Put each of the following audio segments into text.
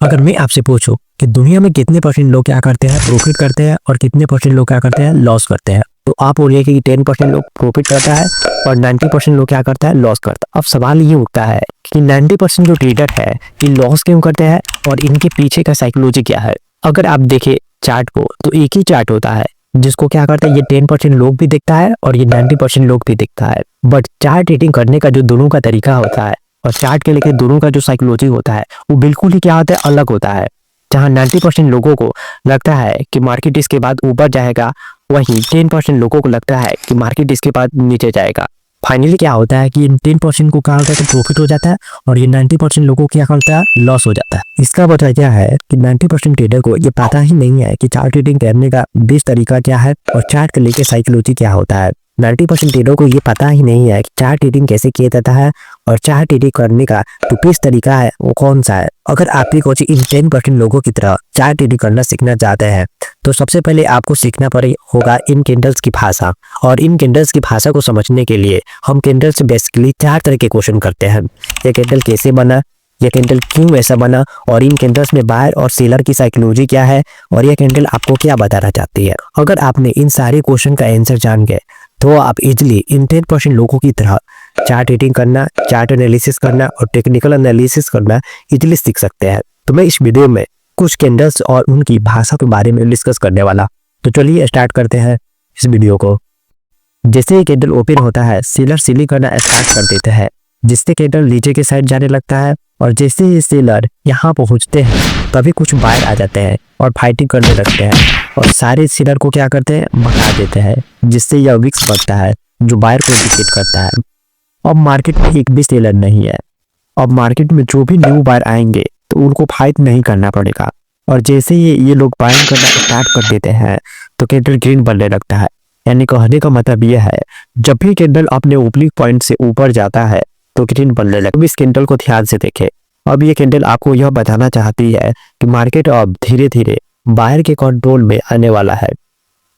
अगर मैं आपसे पूछूं कि दुनिया में कितने परसेंट लोग क्या करते हैं, प्रॉफिट करते हैं, और कितने परसेंट लोग क्या करते हैं, लॉस करते हैं, तो आप बोलिए कि 10% लोग प्रॉफिट करता है और 90% लोग क्या करता है, लॉस करता है। अब सवाल ये उठता है कि 90% जो ट्रेडर है ये लॉस क्यों करते हैं और इनके पीछे का साइकोलॉजी क्या है। अगर आप देखें चार्ट को तो एक ही चार्ट होता है जिसको क्या करता है, ये 10% लोग भी दिखता है और ये 90% लोग भी दिखता है। बट चार्ट रीडिंग करने का जो दोनों का तरीका होता है और चार्ट के लेके दोनों का जो साइकोलॉजी होता है वो बिल्कुल ही क्या होता है, अलग होता है। जहां 90% लोगों को लगता है कि मार्केट इसके बाद ऊपर जाएगा, वहीं 10% लोगों को लगता है कि मार्केट इसके बाद नीचे जाएगा। फाइनली क्या होता है कि इन 10% को क्या होता है, तो प्रॉफिट हो जाता है और ये 90% लोगों को क्या करता है, लॉस हो जाता है। इसका वजह क्या है कि 90% ट्रेडर को ये पता ही नहीं है कि चार्ट ट्रेडिंग करने का बेस्ट तरीका क्या है और चार्ट के लेके साइकोलॉजी क्या होता है। 90% ट्रेडर को ये पता ही नहीं है कि चार्ट ट्रेडिंग कैसे किया जाता है और चार्ट ट्रेडिंग करने का जो बेस्ट तरीका है वो कौन सा है। अगर आप भी कुछ इन 10% लोगों की तरह चार्ट ट्रेडिंग करना सीखना चाहते हैं तो सबसे पहले आपको सीखना होगा इन कैंडल्स की भाषा। और इन कैंडल्स की भाषा को समझने के लिए हम कैंडल से बेसिकली 4 तरह के क्वेश्चन करते हैं। ये कैंडल कैसे बना, ये कैंडल क्यों ऐसा बना, और इन कैंडल्स में बायर और सेलर की साइकोलॉजी क्या है, और ये कैंडल आपको क्या बताना चाहती है। अगर आपने इन सारे क्वेश्चन का आंसर जान गए तो आप इजिली इन 10% लोगों की तरह चार्ट ट्रेडिंग करना, चार्ट एनालिसिस करना और टेक्निकल एनालिसिस करना इजिली सीख सकते हैं। तो मैं इस वीडियो में कुछ कैंडल्स और उनकी भाषा के बारे में डिस्कस करने वाला। तो चलिए स्टार्ट करते हैं इस वीडियो को। जैसे ही कैंडल ओपन होता है सेलर सेलिंग करना स्टार्ट कर देते हैं, जिससे कैंडल नीचे के साइड जाने लगता है। और जैसे ही सेलर यहाँ पहुँचते हैं तभी कुछ बायर आ जाते हैं और फाइटिंग करने लगते हैं और सारे सेलर को क्या करते हैं, भगा देते हैं, जिससे यह विक्स बढ़ता है जो बायर को इंडिकेट करता है। अब मार्केट में एक भी सेलर नहीं है। अब मार्केट में जो भी न्यू बायर आएंगे तो उनको फाइट नहीं करना पड़ेगा। और जैसे ही ये लोग बाइंग करना स्टार्ट कर देते हैं तो कैंडल ग्रीन बनने लगता है। यानी कहने का मतलब यह है जब भी कैंडल अपने ओपनिंग पॉइंट से ऊपर जाता है तो ग्रीन बनने लगता है। इस कैंडल को ध्यान से देखें। अब ये कैंडल आपको यह बताना चाहती है कि मार्केट अब धीरे धीरे बायर के कंट्रोल में आने वाला है।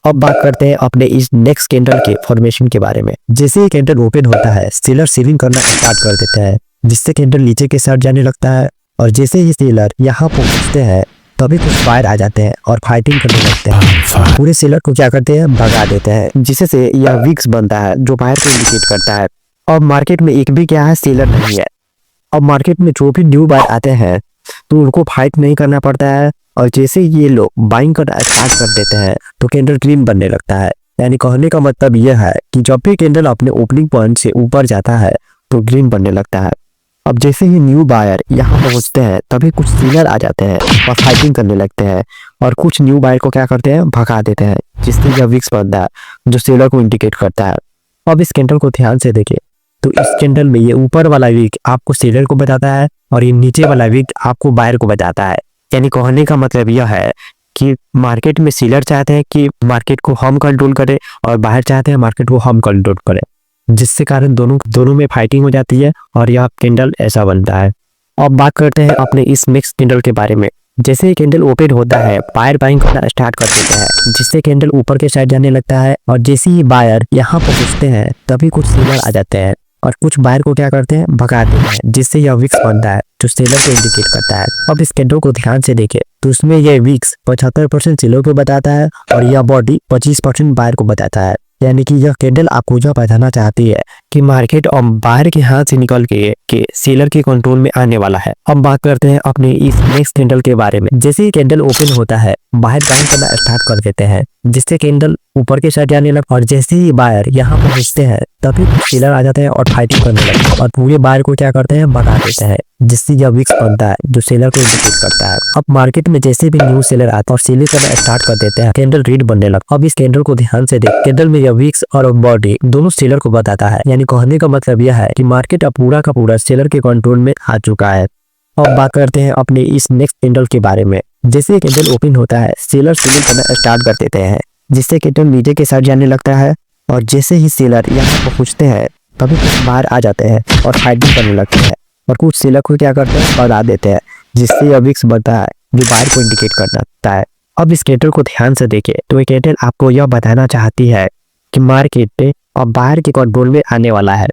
अब बात करते हैं अपने इस नेक्स्ट कैंडल के फॉर्मेशन के बारे में। जैसे ही कैंडल ओपन होता है सेलर सेलिंग करना स्टार्ट कर देता है, जिससे कैंडल नीचे के साइड जाने लगता है। और जैसे ही सेलर यहाँ पहुंचते हैं तभी कुछ बायर आ जाते हैं और फाइटिंग करने लगते हैं। पूरे सेलर को क्या करते हैं, भगा देते हैं, जिससे यह विक्स बनता है जो बायर को इंडिकेट करता है। अब मार्केट में एक भी क्या है, सेलर नहीं है। अब मार्केट में जो भी न्यू बायर आते हैं तो उनको फाइट नहीं करना पड़ता है। और जैसे ये लोग बाइंग करना स्टार्ट कर देते हैं तो कैंडल ग्रीन बनने लगता है। यानी कहने का मतलब यह है कि जब भी कैंडल अपने ओपनिंग पॉइंट से ऊपर जाता है तो ग्रीन बनने लगता है। अब जैसे ही न्यू बायर यहाँ पहुंचते हैं तभी कुछ सेलर आ जाते हैं और फाइटिंग करने लगते हैं और कुछ न्यू बायर को क्या करते हैं, भगा देते हैं, जिससे यह विक्स बनता है जो सेलर को इंडिकेट करता है। अब इस कैंडल को ध्यान से देखें तो इस कैंडल में ये ऊपर वाला विक आपको सेलर को बताता है और ये नीचे वाला विक आपको बायर को बताता है। यानी कहने का मतलब यह है कि मार्केट में सेलर चाहते हैं कि मार्केट को हम कंट्रोल करें और बायर चाहते हैं मार्केट को हम कंट्रोल करें, जिससे कारण दोनों में फाइटिंग हो जाती है और यह कैंडल ऐसा बनता है। अब बात करते हैं अपने इस नेक्स्ट कैंडल के बारे में। जैसे ही कैंडल ओपन होता है बायर बाइंग करना स्टार्ट कर देते हैं, जिससे कैंडल ऊपर के साइड जाने लगता है। और जैसे ही बायर यहाँ पहुंचते हैं तभी कुछ सेलर आ जाते हैं और कुछ बायर को क्या करते हैं, भगा देते हैं, जिससे यह विक्स बनता है जो सेलर को इंडिकेट करता है। अब इस कैंडल को ध्यान से देखें तो उसमें यह विक्स 75% सेलर को बताता है और यह बॉडी 25% बायर को बताता है। यानी कि यह कैंडल आपको यह बताना चाहती है कि मार्केट अब बायर के हाथ से निकल के सेलर के कंट्रोल में आने वाला है। अब बात करते हैं अपने इस नेक्स्ट कैंडल के बारे में। जैसे ही कैंडल ओपन होता है बायर बाइंग करना स्टार्ट कर देते हैं, जिससे कैंडल ऊपर के साइड जाने लगता है। और जैसे ही बायर यहाँ पहुंचते हैं तभी सेलर आ जाते हैं और फाइटिंग करने लगते हैं और पूरे बायर को क्या करते हैं, भगा देते हैं, जिससे यह विक्स बनता है जो सेलर को इंडिकेट करता है। अब मार्केट में जैसे भी न्यू सेलर आते हैं और सेलिंग करना स्टार्ट कर देते हैं कैंडल रेड बनने लगता है। अब इस कैंडल को ध्यान से देख, कैंडल में यह विक्स और बॉडी दोनों सेलर को बताता है। यानी कहने का मतलब यह है कि मार्केट अब पूरा का पूरा सेलर के कंट्रोल में आ चुका है। अब बात करते हैं अपने इस नेक्स्ट कैंडल के बारे में। जैसे कैंडल ओपन होता है सेलर सेलिंग करना स्टार्ट कर देते हैं, जिससे कैंडल नीचे के साइड जाने लगता है। और जैसे ही सेलर यहाँ पहुंचते हैं तभी कुछ बाहर आ जाते हैं और फाइटिंग करने लगते हैं और कुछ सेलर को क्या करते हैं, भगा देते हैं, जिससे यह विक्स बनता है जो बायर को इंडिकेट करता है। अब इस कैंडल को ध्यान से देखें तो ये कैंडल आपको यह बताना चाहती है कि मार्केट अब बायर के कंट्रोल में आने वाला है।